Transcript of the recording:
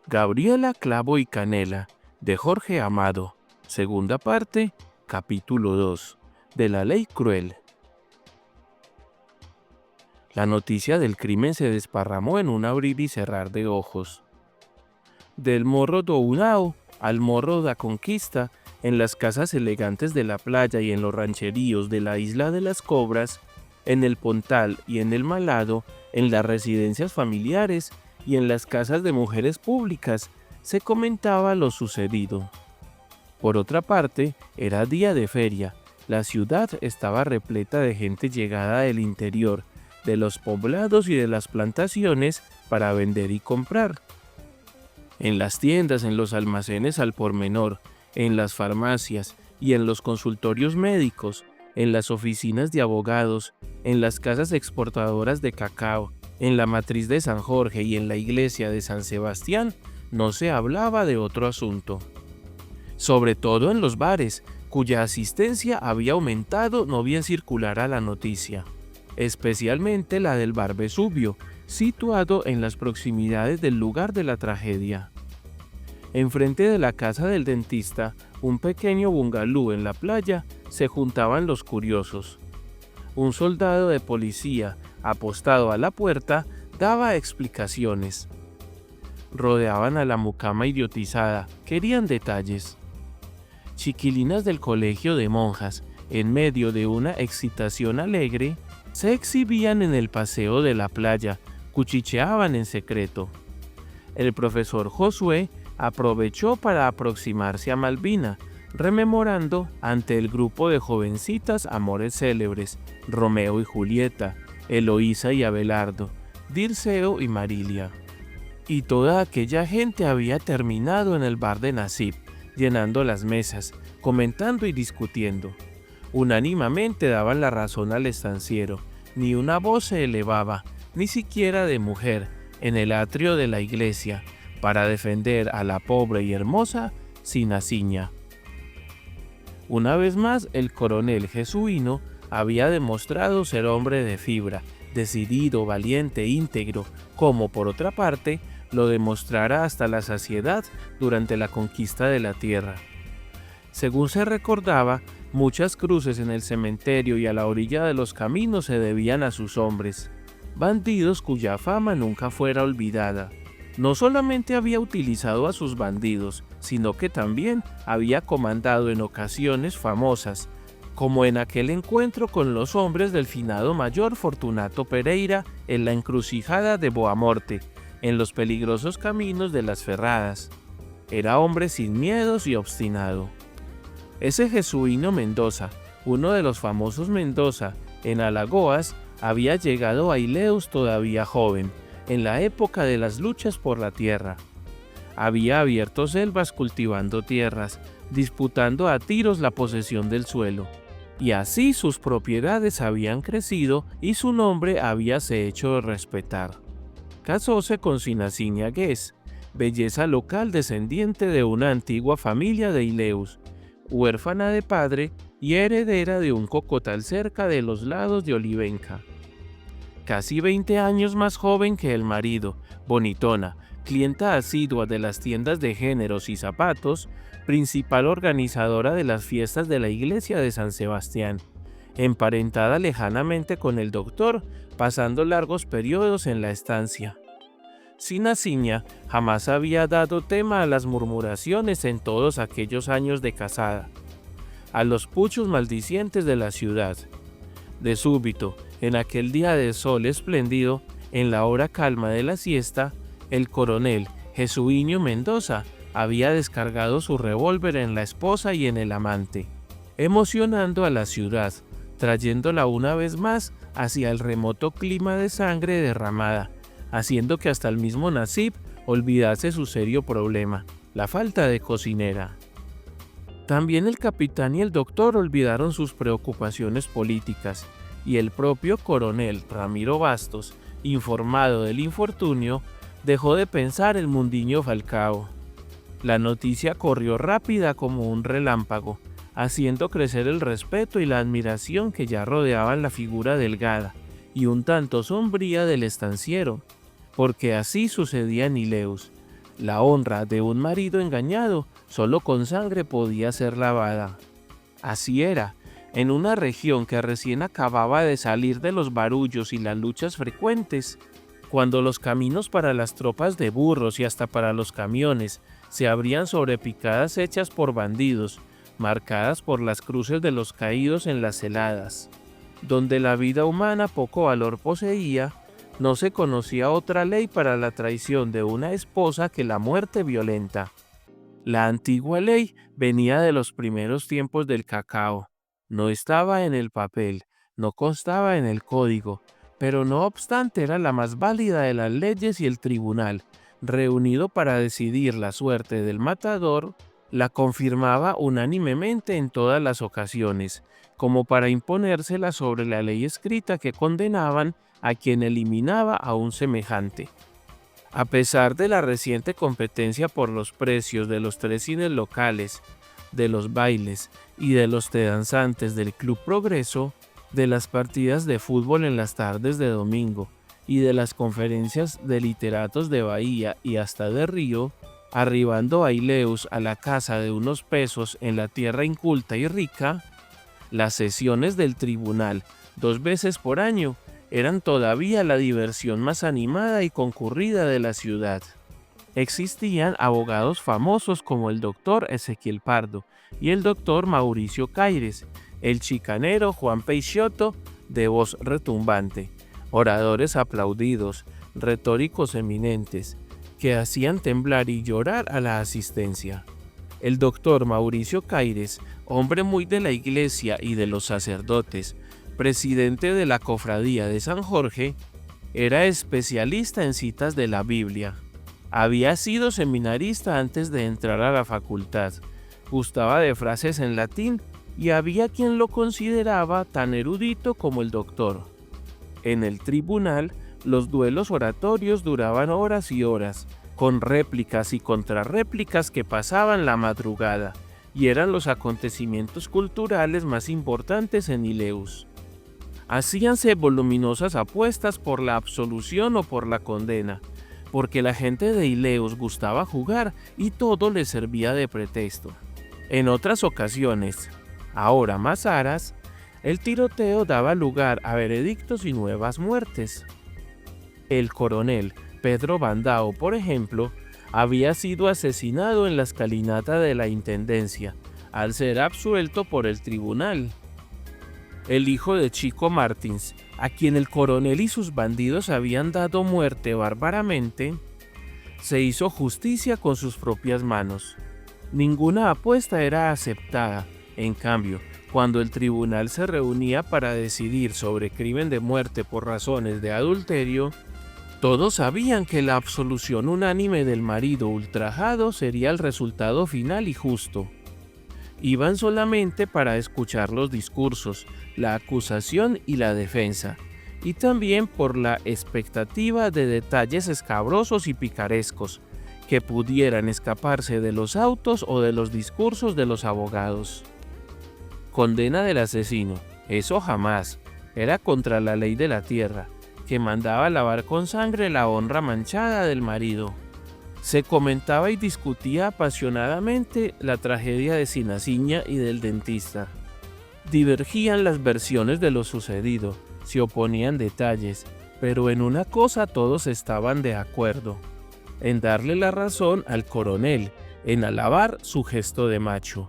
Gabriela Clavo y Canela, de Jorge Amado. Segunda parte, capítulo 2, de la ley cruel. La noticia del crimen se desparramó en un abrir y cerrar de ojos. Del Morro do Unao al Morro da Conquista, en las casas elegantes de la playa y en los rancheríos de la Isla de las Cobras, en el Pontal y en el Malado, en las residencias familiares y en las casas de mujeres públicas, se comentaba lo sucedido. Por otra parte, era día de feria. La ciudad estaba repleta de gente llegada del interior, de los poblados y de las plantaciones para vender y comprar. En las tiendas, en los almacenes al por menor, en las farmacias y en los consultorios médicos, en las oficinas de abogados, en las casas exportadoras de cacao, en la matriz de San Jorge y en la iglesia de San Sebastián, no se hablaba de otro asunto. Sobre todo en los bares, cuya asistencia había aumentado, no bien circulara la noticia, especialmente la del bar Vesubio, situado en las proximidades del lugar de la tragedia. Enfrente de la casa del dentista, un pequeño bungalú en la playa, se juntaban los curiosos. Un soldado de policía, apostado a la puerta, daba explicaciones. Rodeaban a la mucama idiotizada, querían detalles. Chiquilinas del colegio de monjas, en medio de una excitación alegre, se exhibían en el paseo de la playa, cuchicheaban en secreto. El profesor Josué aprovechó para aproximarse a Malvina, rememorando ante el grupo de jovencitas amores célebres, Romeo y Julieta, Eloísa y Abelardo, Dirceo y Marilia. Y toda aquella gente había terminado en el bar de Nasip, llenando las mesas, comentando y discutiendo. Unánimemente daban la razón al estanciero, ni una voz se elevaba, ni siquiera de mujer, en el atrio de la iglesia, para defender a la pobre y hermosa Sinaciña. Una vez más, el coronel jesuino había demostrado ser hombre de fibra, decidido, valiente, íntegro, como por otra parte lo demostrara hasta la saciedad durante la conquista de la tierra. Según se recordaba, muchas cruces en el cementerio y a la orilla de los caminos se debían a sus hombres, bandidos cuya fama nunca fuera olvidada. No solamente había utilizado a sus bandidos, sino que también había comandado en ocasiones famosas, como en aquel encuentro con los hombres del finado mayor Fortunato Pereira en la encrucijada de Boamorte, en los peligrosos caminos de las Ferradas. Era hombre sin miedos y obstinado. Ese jesuino Mendoza, uno de los famosos Mendoza, en Alagoas, había llegado a Ileus todavía joven, en la época de las luchas por la tierra. Había abierto selvas cultivando tierras, disputando a tiros la posesión del suelo. Y así sus propiedades habían crecido y su nombre habíase hecho respetar. Casóse con Sinaciña Gués, belleza local descendiente de una antigua familia de Ileus, huérfana de padre y heredera de un cocotal cerca de los lados de Olivenca. Casi 20 años más joven que el marido, bonitona, clienta asidua de las tiendas de géneros y zapatos, principal organizadora de las fiestas de la iglesia de San Sebastián, emparentada lejanamente con el doctor, pasando largos periodos en la estancia. Sinaciña jamás había dado tema a las murmuraciones en todos aquellos años de casada, a los puchos maldicientes de la ciudad. De súbito, en aquel día de sol espléndido, en la hora calma de la siesta, el coronel jesuino Mendoza había descargado su revólver en la esposa y en el amante, emocionando a la ciudad, trayéndola una vez más hacia el remoto clima de sangre derramada, haciendo que hasta el mismo Nasip olvidase su serio problema, la falta de cocinera. También el capitán y el doctor olvidaron sus preocupaciones políticas, y el propio coronel Ramiro Bastos, informado del infortunio, dejó de pensar el mundiño Falcao. La noticia corrió rápida como un relámpago, haciendo crecer el respeto y la admiración que ya rodeaban la figura delgada y un tanto sombría del estanciero, porque así sucedía en Ileus. La honra de un marido engañado solo con sangre podía ser lavada. Así era, en una región que recién acababa de salir de los barullos y las luchas frecuentes, cuando los caminos para las tropas de burros y hasta para los camiones se abrían sobre picadas hechas por bandidos, marcadas por las cruces de los caídos en las heladas, donde la vida humana poco valor poseía, no se conocía otra ley para la traición de una esposa que la muerte violenta. La antigua ley venía de los primeros tiempos del cacao. No estaba en el papel, no constaba en el código, pero no obstante era la más válida de las leyes y el tribunal, reunido para decidir la suerte del matador, la confirmaba unánimemente en todas las ocasiones, como para imponérsela sobre la ley escrita que condenaban a quien eliminaba a un semejante. A pesar de la reciente competencia por los precios de los 3 cines locales, de los bailes y de los danzantes del Club Progreso, de las partidas de fútbol en las tardes de domingo y de las conferencias de literatos de Bahía y hasta de Río, arribando a Ileus a la casa de unos pesos en la tierra inculta y rica, las sesiones del tribunal, 2 veces por año, eran todavía la diversión más animada y concurrida de la ciudad. Existían abogados famosos como el doctor Ezequiel Pardo y el doctor Mauricio Caires, el chicanero Juan Peixoto, de voz retumbante, oradores aplaudidos, retóricos eminentes, que hacían temblar y llorar a la asistencia. El doctor Mauricio Caires, hombre muy de la iglesia y de los sacerdotes, presidente de la Cofradía de San Jorge, era especialista en citas de la Biblia. Había sido seminarista antes de entrar a la facultad, gustaba de frases en latín y había quien lo consideraba tan erudito como el doctor. En el tribunal, los duelos oratorios duraban horas y horas, con réplicas y contrarréplicas que pasaban la madrugada, y eran los acontecimientos culturales más importantes en Ileus. Hacíanse voluminosas apuestas por la absolución o por la condena, porque la gente de Ileus gustaba jugar y todo les servía de pretexto. En otras ocasiones, ahora más raras, el tiroteo daba lugar a veredictos y nuevas muertes. El coronel Pedro Bandao, por ejemplo, había sido asesinado en la escalinata de la intendencia, al ser absuelto por el tribunal. El hijo de Chico Martins, a quien el coronel y sus bandidos habían dado muerte bárbaramente, se hizo justicia con sus propias manos. Ninguna apuesta era aceptada. En cambio, cuando el tribunal se reunía para decidir sobre crimen de muerte por razones de adulterio, todos sabían que la absolución unánime del marido ultrajado sería el resultado final y justo. Iban solamente para escuchar los discursos, la acusación y la defensa, y también por la expectativa de detalles escabrosos y picarescos, que pudieran escaparse de los autos o de los discursos de los abogados. Condena del asesino, eso jamás, era contra la ley de la tierra, que mandaba lavar con sangre la honra manchada del marido. Se comentaba y discutía apasionadamente la tragedia de Sinaciña y del dentista. Divergían las versiones de lo sucedido, se oponían detalles, pero en una cosa todos estaban de acuerdo, en darle la razón al coronel, en alabar su gesto de macho.